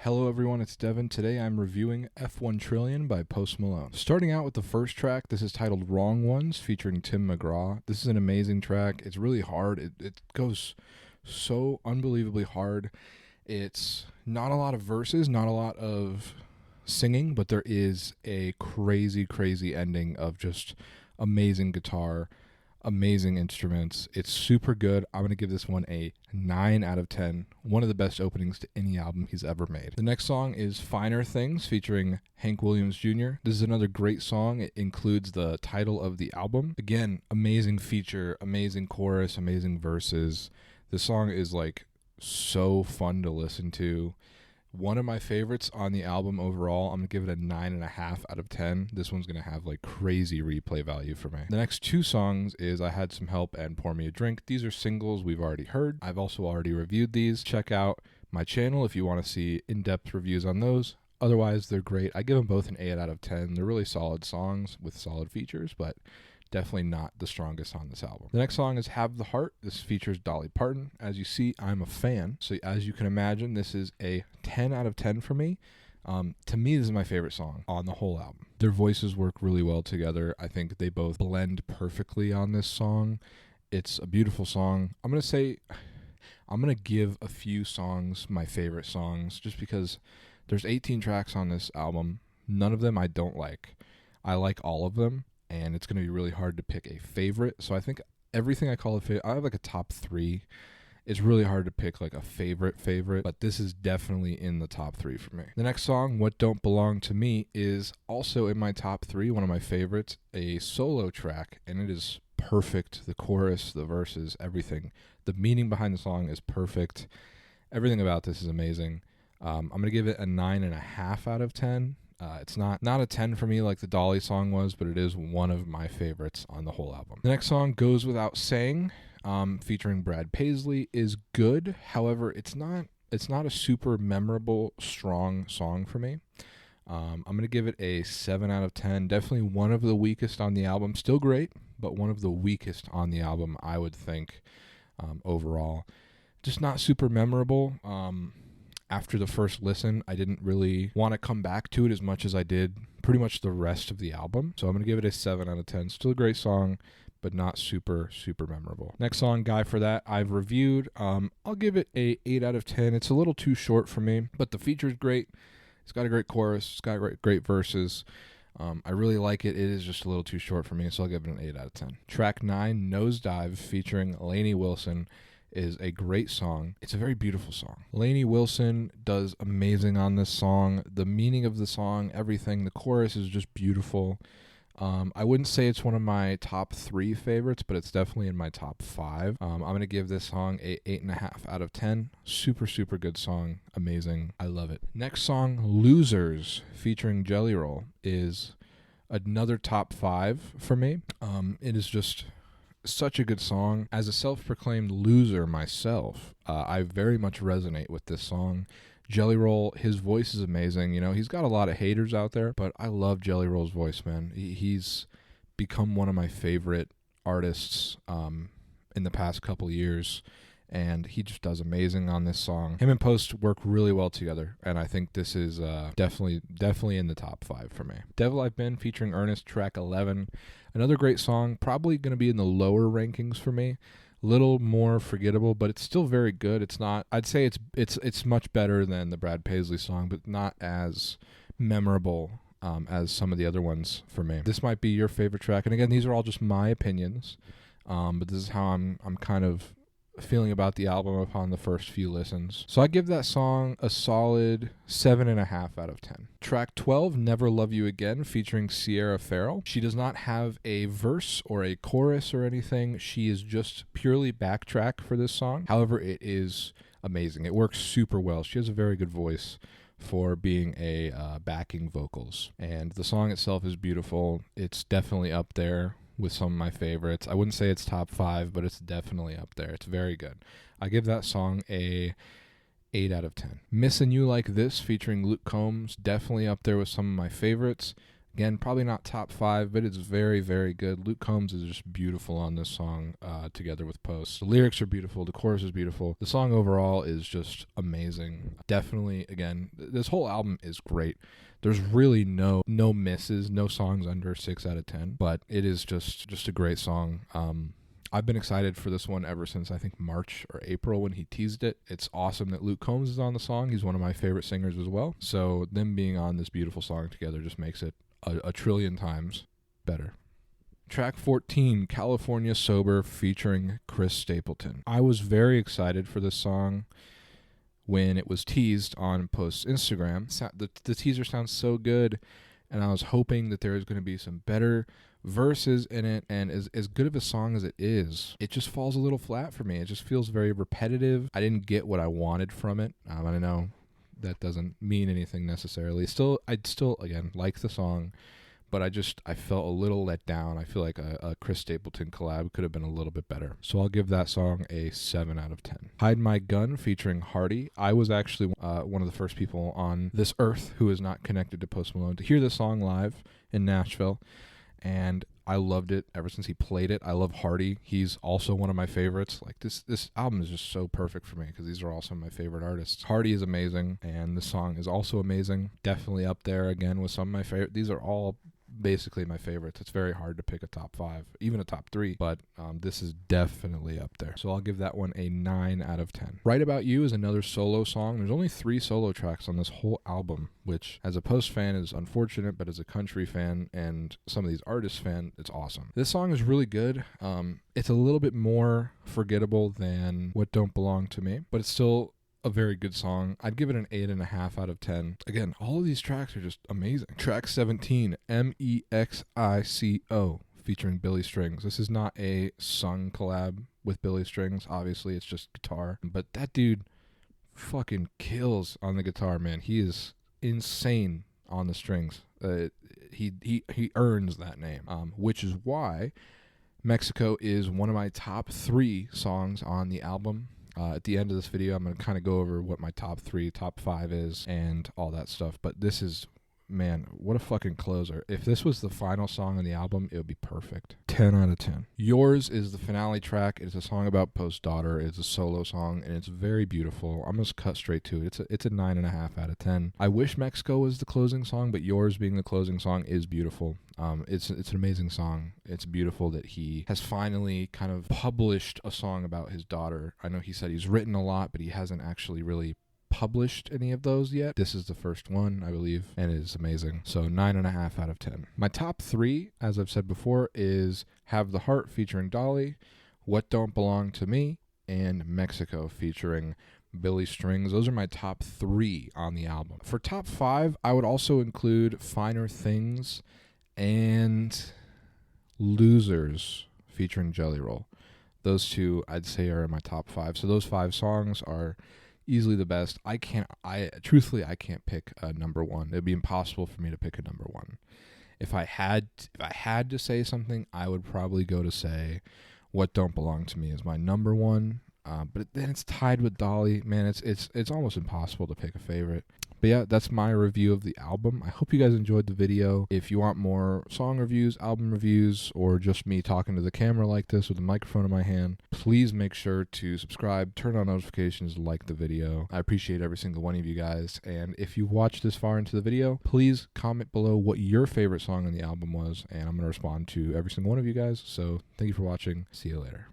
Hello everyone, it's Devin. Today I'm reviewing F-1 Trillion by Post Malone. Starting out with the first track, this is titled Wrong Ones featuring Tim McGraw. This is an amazing track. It's really hard. It goes so unbelievably hard. It's not a lot of verses, not a lot of singing, but there is a crazy, crazy ending of just amazing guitar, amazing instruments. It's super good. I'm going to give this one a 9 out of 10. One of the best openings to any album he's ever made. The next song is Finer Things featuring Hank Williams Jr. This is another great song. It includes the title of the album. Again, amazing feature, amazing chorus, amazing verses. This song is like so fun to listen to. One of my favorites on the album overall. I'm going to give it a 9.5 out of 10. This one's going to have like crazy replay value for me. The next two songs is I Had Some Help and Pour Me a Drink. These are singles we've already heard. I've also already reviewed these. Check out my channel if you want to see in-depth reviews on those. Otherwise, they're great. I give them both an 8 out of 10. They're really solid songs with solid features, but definitely not the strongest on this album. The next song is Have the Heart. This features Dolly Parton. As you see, I'm a fan. So as you can imagine, this is a 10 out of 10 for me. To me, this is my favorite song on the whole album. Their voices work really well together. I think they both blend perfectly on this song. It's a beautiful song. I'm going to give a few songs my favorite songs just because there's 18 tracks on this album. None of them I don't like. I like all of them. And it's going to be really hard to pick a favorite. So I think everything I call a favorite, I have like a top 3. It's really hard to pick like a favorite, but this is definitely in the top 3 for me. The next song, What Don't Belong to Me, is also in my top 3, one of my favorites, a solo track, and it is perfect. The chorus, the verses, everything. The meaning behind the song is perfect. Everything about this is amazing. I'm going to give it a 9.5 out of 10. It's not a 10 for me like the Dolly song was, but it is one of my favorites on the whole album. The next song, Goes Without Saying, featuring Brad Paisley, is good. However, it's not a super memorable, strong song for me. I'm going to give it a 7 out of 10. Definitely one of the weakest on the album. Still great, but one of the weakest on the album, I would think, overall. Just not super memorable. After the first listen, I didn't really want to come back to it as much as I did pretty much the rest of the album. So I'm going to give it a 7 out of 10. Still a great song, but not super, super memorable. Next song, Guy For That, I've reviewed. I'll give it a 8 out of 10. It's a little too short for me, but the feature's great. It's got a great chorus. It's got great verses. I really like it. It is just a little too short for me, so I'll give it an 8 out of 10. Track 9, Nosedive, featuring Lainey Wilson, is a great song. It's a very beautiful song. Lainey Wilson does amazing on this song. The meaning of the song, everything, the chorus is just beautiful. I wouldn't say it's one of my top 3 favorites, but it's definitely in my top 5. I'm going to give this song a 8.5 out of 10. Super, super good song. Amazing. I love it. Next song, Losers, featuring Jelly Roll, is another top 5 for me. It is just such a good song. As a self-proclaimed loser myself, I very much resonate with this song. Jelly Roll, his voice is amazing. You know, he's got a lot of haters out there, but I love Jelly Roll's voice, man. He's become one of my favorite artists in the past couple years, and he just does amazing on this song. Him and Post work really well together, and I think this is definitely in the top 5 for me. Devil I've Been, featuring Ernest, track 11. Another great song, probably going to be in the lower rankings for me. A little more forgettable, but it's still very good. It's not, I'd say it's much better than the Brad Paisley song, but not as memorable as some of the other ones for me. This might be your favorite track, and again, these are all just my opinions, but this is how I'm kind of feeling about the album upon the first few listens. So I give that song a solid 7.5 out of 10. Track 12, Never Love You Again, featuring Ferrell. She does not have a verse or a chorus or anything. She is just purely backtrack for this song. However, it is amazing. It works super well. She has a very good voice for being a backing vocals. And the song itself is beautiful. It's definitely up there with some of my favorites. I wouldn't say it's top 5, but it's definitely up there. It's very good. I give that song a 8 out of 10. Missin' You Like This, featuring Luke Combs, definitely up there with some of my favorites. Again, probably not top 5, but it's very, very good. Luke Combs is just beautiful on this song, together with Post. The lyrics are beautiful. The chorus is beautiful. The song overall is just amazing. Definitely, again, this whole album is great. There's really no misses, no songs under 6 out of 10, but it is just a great song. I've been excited for this one ever since I think March or April when he teased it. It's awesome that Luke Combs is on the song. He's one of my favorite singers as well. So them being on this beautiful song together just makes it a trillion times better. Track 14, California Sober, featuring Chris Stapleton. I was very excited for this song when it was teased on Post's Instagram. The teaser sounds so good, and I was hoping that there was going to be some better verses in it, and as good of a song as it is, it just falls a little flat for me. It just feels very repetitive. I didn't get what I wanted from it. I know that doesn't mean anything necessarily. I'd still again like the song, but I felt a little let down. I feel like a Chris Stapleton collab could have been a little bit better. So I'll give that song a 7 out of 10. Hide My Gun, featuring Hardy. I was actually one of the first people on this earth who is not connected to Post Malone to hear this song live in Nashville, and I loved it ever since he played it. I love Hardy. He's also one of my favorites. Like this album is just so perfect for me because these are all some of my favorite artists. Hardy is amazing, and the song is also amazing. Definitely up there again with some of my favorite. These are all basically my favorites. It's very hard to pick a top 5, even a top 3, but this is definitely up there. So I'll give that one a 9 out of 10. Right About You is another solo song. There's only 3 solo tracks on this whole album, which as a Post fan is unfortunate, but as a country fan and some of these artists fan, it's awesome. This song is really good. It's a little bit more forgettable than What Don't Belong to Me, but it's still a very good song. I'd give it an 8.5 out of 10. Again, all of these tracks are just amazing. Track 17, Mexico, featuring Billy Strings. This is not a sung collab with Billy Strings. Obviously, it's just guitar. But that dude fucking kills on the guitar, man. He is insane on the strings. He earns that name, which is why Mexico is one of my top 3 songs on the album. At the end of this video, I'm going to kind of go over what my top 3, top 5 is and all that stuff. But this is, man, what a fucking closer. If this was the final song on the album, it would be perfect. 10 out of 10. Yours is the finale track. It's a song about Post's daughter. It's a solo song, and it's very beautiful. I'm going to cut straight to it. It's a 9.5 out of 10. I wish Mexico was the closing song, but Yours being the closing song is beautiful. It's an amazing song. It's beautiful that he has finally kind of published a song about his daughter. I know he said he's written a lot, but he hasn't actually really published any of those yet. This is the first one, I believe, and it is amazing. So 9.5 out of 10. My top 3, as I've said before, is Have the Heart featuring Dolly, What Don't Belong to Me, and Mexico featuring Billy Strings. Those are my top 3 on the album. For top 5, I would also include Finer Things and Losers featuring Jelly Roll. Those 2 I'd say are in my top 5. So those 5 songs are easily the best. I can't pick a number 1. It'd be impossible for me to pick a number 1. If I had to say something, I would probably go to say What Don't Belong to Me is my number 1. But then it's tied with Dolly. Man, it's almost impossible to pick a favorite. But yeah, that's my review of the album. I hope you guys enjoyed the video. If you want more song reviews, album reviews, or just me talking to the camera like this with a microphone in my hand, please make sure to subscribe, turn on notifications, like the video. I appreciate every single one of you guys. And if you watched this far into the video, please comment below what your favorite song on the album was, and I'm going to respond to every single one of you guys. So thank you for watching. See you later.